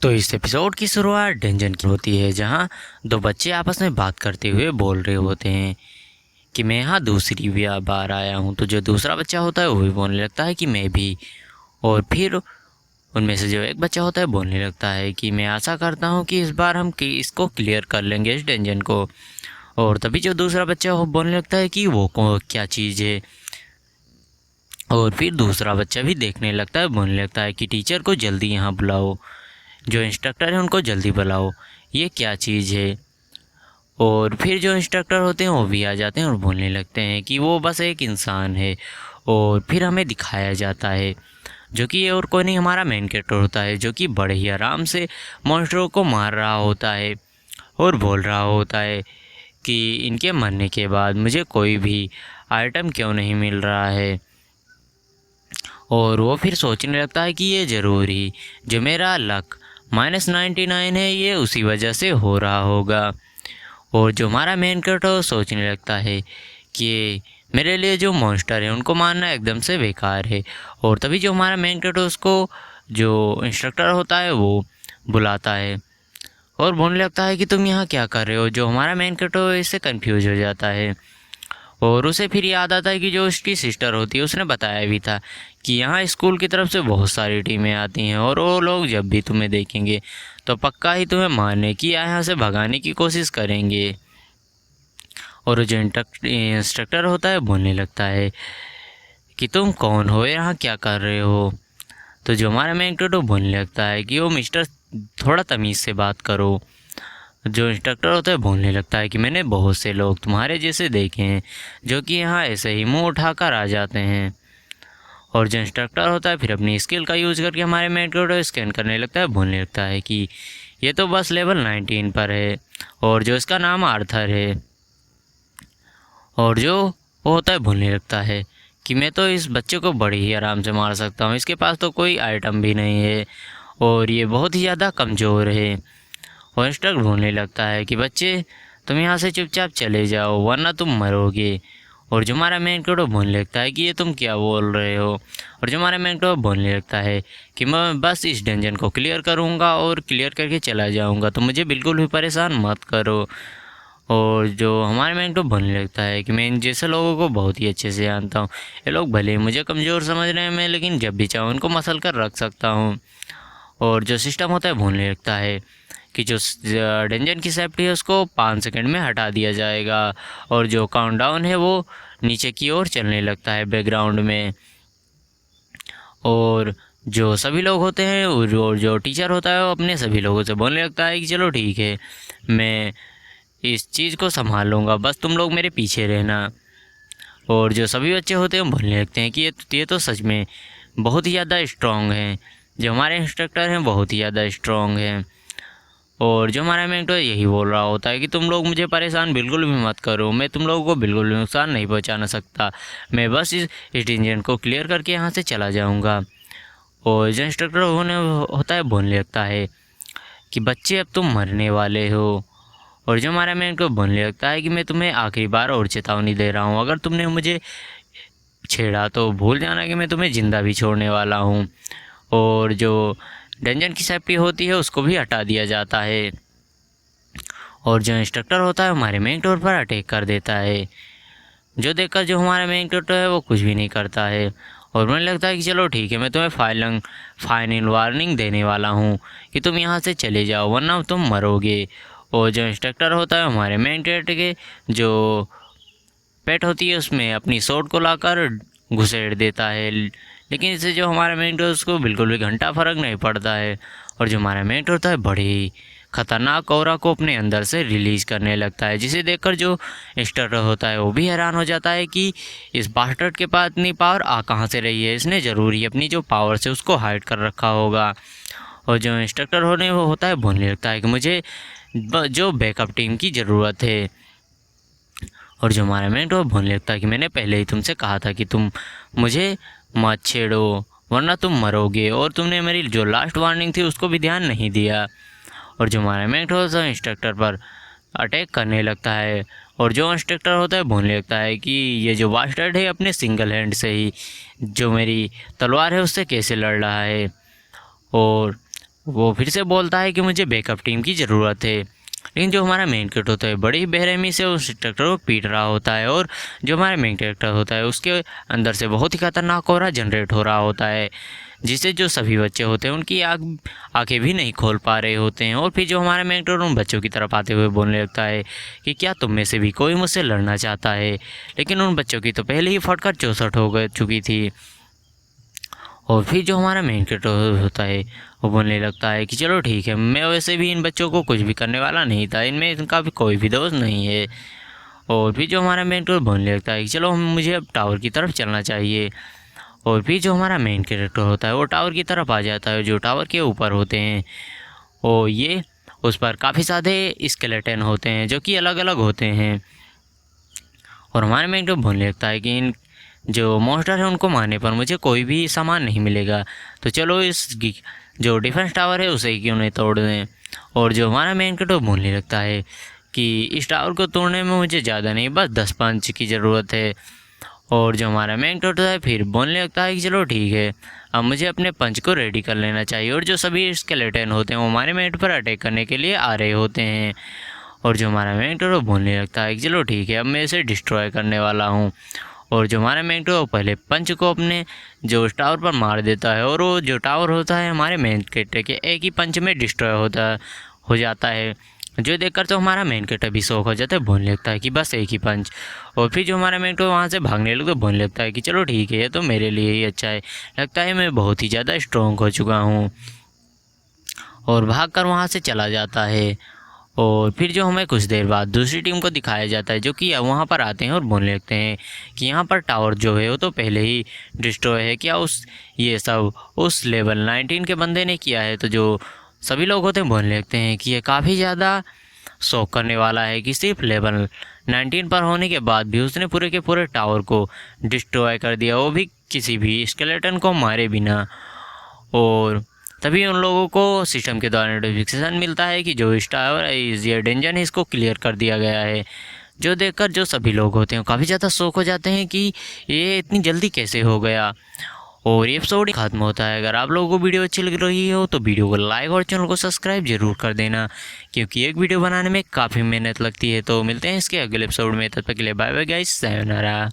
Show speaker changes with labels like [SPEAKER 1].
[SPEAKER 1] तो इस एपिसोड की शुरुआत डेंजन की होती है, जहां दो बच्चे आपस में बात करते हुए बोल रहे होते हैं कि मैं यहाँ दूसरी बार आया हूँ। तो जो दूसरा बच्चा होता है वो भी बोलने लगता है कि मैं भी। और फिर उनमें से जो एक बच्चा होता है बोलने लगता है कि मैं आशा करता हूँ कि इस बार हम इसको क्लियर कर लेंगे, इस डेंजन को। और तभी जो दूसरा बच्चा हो बोलने लगता है कि वो क्या चीज़ है। और फिर दूसरा बच्चा भी देखने लगता है, बोलने लगता है कि टीचर को जल्दी यहाँ बुलाओ, जो इंस्ट्रक्टर है उनको जल्दी बुलाओ, ये क्या चीज़ है। और फिर जो इंस्ट्रक्टर होते हैं वो भी आ जाते हैं और बोलने लगते हैं कि वो बस एक इंसान है। और फिर हमें दिखाया जाता है जो कि ये और कोई नहीं, हमारा मेन कैरेक्टर होता है, जो कि बड़े ही आराम से मॉन्स्टरों को मार रहा होता है और बोल रहा होता है कि इनके मरने के बाद मुझे कोई भी आइटम क्यों नहीं मिल रहा है। और वो फिर सोचने लगता है कि ये ज़रूरी जो मेरा लक -99 है, ये उसी वजह से हो रहा होगा। और जो हमारा मेन कैरेक्टर वो सोचने लगता है कि मेरे लिए जो मॉन्स्टर है उनको मारना एकदम से बेकार है। और तभी जो हमारा मेन कैरेक्टर उसको जो इंस्ट्रक्टर होता है वो बुलाता है और बोलने लगता है कि तुम यहाँ क्या कर रहे हो। जो हमारा मेन कैरेक्टर इससे कंफ्यूज हो जाता है और उसे फिर याद आता है कि जो उसकी सिस्टर होती है उसने बताया भी था कि यहाँ स्कूल की तरफ से बहुत सारी टीमें आती हैं और वो लोग जब भी तुम्हें देखेंगे तो पक्का ही तुम्हें मारने की या यहाँ से भगाने की कोशिश करेंगे। और जो इंस्ट्रक्टर होता है बोलने लगता है कि तुम कौन हो, यहाँ क्या कर रहे हो। तो जो हमारा मेन कैरेक्टर बोलने लगता है कि वो मिस्टर, थोड़ा तमीज़ से बात करो। जो इंस्ट्रक्टर होता है बोलने लगता है कि मैंने बहुत से लोग तुम्हारे जैसे देखे हैं जो कि यहाँ ऐसे ही मुंह उठाकर आ जाते हैं। और जो इंस्ट्रक्टर होता है फिर अपनी स्किल का यूज़ करके हमारे मेन कैरेक्टर को स्कैन करने लगता है, बोलने लगता है कि ये तो बस लेवल 19 पर है और जो इसका नाम आर्थर है। और जो वो होता है बोलने लगता है कि मैं तो इस बच्चे को बड़ी ही आराम से मार सकता हूँ, इसके पास तो कोई आइटम भी नहीं है और ये बहुत ही ज़्यादा कमज़ोर है। और इंस्ट्रक्टर बोलने लगता है कि बच्चे तुम यहाँ से चुपचाप चले जाओ वरना तुम मरोगे। और जो हमारा मेन कैरेक्टर बोलने लगता है कि ये तुम क्या बोल रहे हो। और जो हमारा मेन कैरेक्टर बोलने लगता है कि मैं बस इस डंजन को क्लियर करूँगा और क्लियर करके चला जाऊँगा, तो मुझे बिल्कुल भी परेशान मत करो। और जो हमारे मेन कैरेक्टर बोलने लगता है कि मैं इन जैसे लोगों को बहुत ही अच्छे से जानता हूँ, ये लोग भले ही मुझे कमज़ोर समझ रहे हैं मैं, लेकिन जब भी चाहूँ उनको मसल कर रख सकता हूँ। और जो सिस्टम होता है बोलने लगता है कि जो डेंजन की सेफ्टी है उसको 5 सेकंड में हटा दिया जाएगा। और जो काउंटडाउन है वो नीचे की ओर चलने लगता है बैकग्राउंड में। और जो सभी लोग होते हैं और जो टीचर होता है वो अपने सभी लोगों से बोलने लगता है कि चलो ठीक है, मैं इस चीज़ को संभाल लूँगा, बस तुम लोग मेरे पीछे रहना। और जो सभी बच्चे होते हैं बोलने लगते हैं कि ये तो सच में बहुत ही ज़्यादा स्ट्रॉन्ग हैं, जो हमारे इंस्ट्रक्टर हैं बहुत ही ज़्यादा स्ट्रॉन्ग हैं। और जो हमारा मेंटर यही बोल रहा होता है कि तुम लोग मुझे परेशान बिल्कुल भी मत करो, मैं तुम लोगों को बिल्कुल भी नुकसान नहीं पहुंचाना सकता, मैं बस इस इंजन को क्लियर करके यहाँ से चला जाऊँगा। और जो इंस्ट्रक्टर होने होता है बोलने लगता है कि बच्चे अब तुम मरने वाले हो। और जो हमारा मेंटर बोलने लगता है कि मैं तुम्हें आखिरी बार और चेतावनी दे रहा हूँ, अगर तुमने मुझे छेड़ा तो भूल जाना कि मैं तुम्हें ज़िंदा भी छोड़ने वाला हूँ। और जो डंजन की सेफ्टी होती है उसको भी हटा दिया जाता है। और जो इंस्ट्रक्टर होता है हमारे मेन कैरेक्टर पर अटैक कर देता है, जो देखकर जो हमारा मेन कैरेक्टर है वो कुछ भी नहीं करता है। और मुझे लगता है कि चलो ठीक है, मैं तुम्हें फाइनल वार्निंग देने वाला हूँ कि तुम यहाँ से चले जाओ वरना तुम मरोगे। और जो इंस्ट्रक्टर होता है हमारे मेन कैरेक्टर के जो पेट होती है उसमें अपनी सोट को लाकर घुसेड़ देता है, लेकिन इससे जो हमारा मेन उसको बिल्कुल भी घंटा फर्क नहीं पड़ता है। और जो हमारा मेन होता है बड़े ही खतरनाक ऑरा को अपने अंदर से रिलीज़ करने लगता है, जिसे देखकर जो इंस्ट्रक्टर होता है वो भी हैरान हो जाता है कि इस बास्टर्ड के पास इतनी पावर आ कहाँ से रही है, इसने ज़रूर ही अपनी जो पावर से उसको हाइड कर रखा होगा। और जो इंस्ट्रक्टर होने वो होता है बोलने लगता है कि मुझे जो बैकअप टीम की ज़रूरत है। और जो हमारा मेन वो बोलने लगता है कि मैंने पहले ही तुमसे कहा था कि तुम मुझे मत छेड़ो वरना तुम मरोगे, और तुमने मेरी जो लास्ट वार्निंग थी उसको भी ध्यान नहीं दिया। और जो हमारा मेन होता है इंस्ट्रक्टर पर अटैक करने लगता है। और जो इंस्ट्रक्टर होता है बोलने लगता है कि ये जो बास्टर्ड है अपने सिंगल हैंड से ही जो मेरी तलवार है उससे कैसे लड़ रहा है। और वो फिर से बोलता है कि मुझे बैकअप टीम की ज़रूरत है। लेकिन जो हमारा मेन कैरेक्टर होता है बड़ी ही बेरहमी से उस ट्रैक्टर को पीट रहा होता है, और जो हमारा मेन कैरेक्टर होता है उसके अंदर से बहुत ही खतरनाक कोहरा जनरेट हो रहा होता है, जिससे जो सभी बच्चे होते हैं उनकी आंखें भी नहीं खोल पा रहे होते हैं। और फिर जो हमारा मेन कैरेक्टर उन बच्चों की तरफ आते हुए बोलने लगता है कि क्या तुम में से भी कोई मुझसे लड़ना चाहता है। लेकिन उन बच्चों की तो पहले ही फटकर 64 हो चुकी थी। और फिर जो हमारा मेन कैरेक्टर होता है वो बोलने लगता है कि चलो ठीक है, मैं वैसे भी इन बच्चों को कुछ भी करने वाला नहीं था, इनमें इनका भी कोई भी दोस्त नहीं है। और फिर जो हमारा मेन कैरेक्टर बोलने लगता है कि चलो मुझे अब टावर की तरफ चलना चाहिए। और फिर जो हमारा मेन कैरेक्टर होता है वो टावर की तरफ आ जाता है, जो टावर के ऊपर होते हैं। और ये उस पर काफ़ी सारे स्केलेटन होते हैं जो कि अलग अलग होते हैं। और हमारे मेन कैरेक्टर बोलने लगता है कि इन जो मॉन्स्टर है उनको मारने पर मुझे कोई भी सामान नहीं मिलेगा, तो चलो इस जो डिफेंस टावर है उसे क्यों नहीं तोड़ दें। और जो हमारा मेन कैरेक्टर बोलने लगता है कि इस टावर को तोड़ने में मुझे ज़्यादा नहीं, बस 10 पंच की ज़रूरत है। और जो हमारा मेन कैरेक्टर है फिर बोलने लगता है कि चलो ठीक है, अब मुझे अपने पंच को रेडी कर लेना चाहिए। और जो सभी स्केलेटन होते हैं वो हमारे मेन पर अटैक करने के लिए आ रहे होते हैं। और जो हमारा मेन कैरेक्टर बोलने लगता है कि चलो ठीक है, अब मैं इसे डिस्ट्रॉय करने वाला हूँ। और जो हमारा मेन कैरेक्टर पहले पंच को अपने जो टावर पर मार देता है, और वो जो टावर होता है हमारे मेन कैरेक्टर के एक ही पंच में डिस्ट्रॉय हो जाता है। जो देखकर तो हमारा मेन कैरेक्टर भी शौक हो जाता है, बोलने लगता है कि बस एक ही पंच। और फिर जो हमारा मेन कैरेक्टर वहाँ से भागने लगता है, बोलने लगता है कि चलो ठीक है, ये तो मेरे लिए ही अच्छा है, लगता है मैं बहुत ही ज़्यादा स्ट्रॉन्ग हो चुका हूँ। और भागकर वहाँ से चला जाता है। और फिर जो हमें कुछ देर बाद दूसरी टीम को दिखाया जाता है, जो कि वहाँ पर आते हैं और बोलने लगते हैं कि यहाँ पर टावर जो है वो तो पहले ही डिस्ट्रॉय है, क्या ये सब उस लेवल 19 के बंदे ने किया है। तो जो सभी लोग होते हैं बोलने लगते हैं कि ये काफ़ी ज़्यादा शौक करने वाला है कि सिर्फ लेवल 19 पर होने के बाद भी उसने पूरे के पूरे टावर को डिस्ट्रॉय कर दिया, वो भी किसी भी स्केलेटन को मारे बिना। और तभी उन लोगों को सिस्टम के द्वारा नोटिफिकेशन मिलता है कि जो इस टावर ये डेंजन है इसको क्लियर कर दिया गया है। जो देखकर जो सभी लोग होते हैं काफ़ी ज़्यादा शौक हो जाते हैं कि ये इतनी जल्दी कैसे हो गया। और ये एपिसोड खत्म होता है। अगर आप लोगों को वीडियो अच्छी लग रही हो तो वीडियो को लाइक और चैनल को सब्सक्राइब जरूर कर देना, क्योंकि एक वीडियो बनाने में काफ़ी मेहनत लगती है। तो मिलते हैं इसके अगले एपिसोड में, तब तक के लिए बाय बाय गाइस, सायोनारा।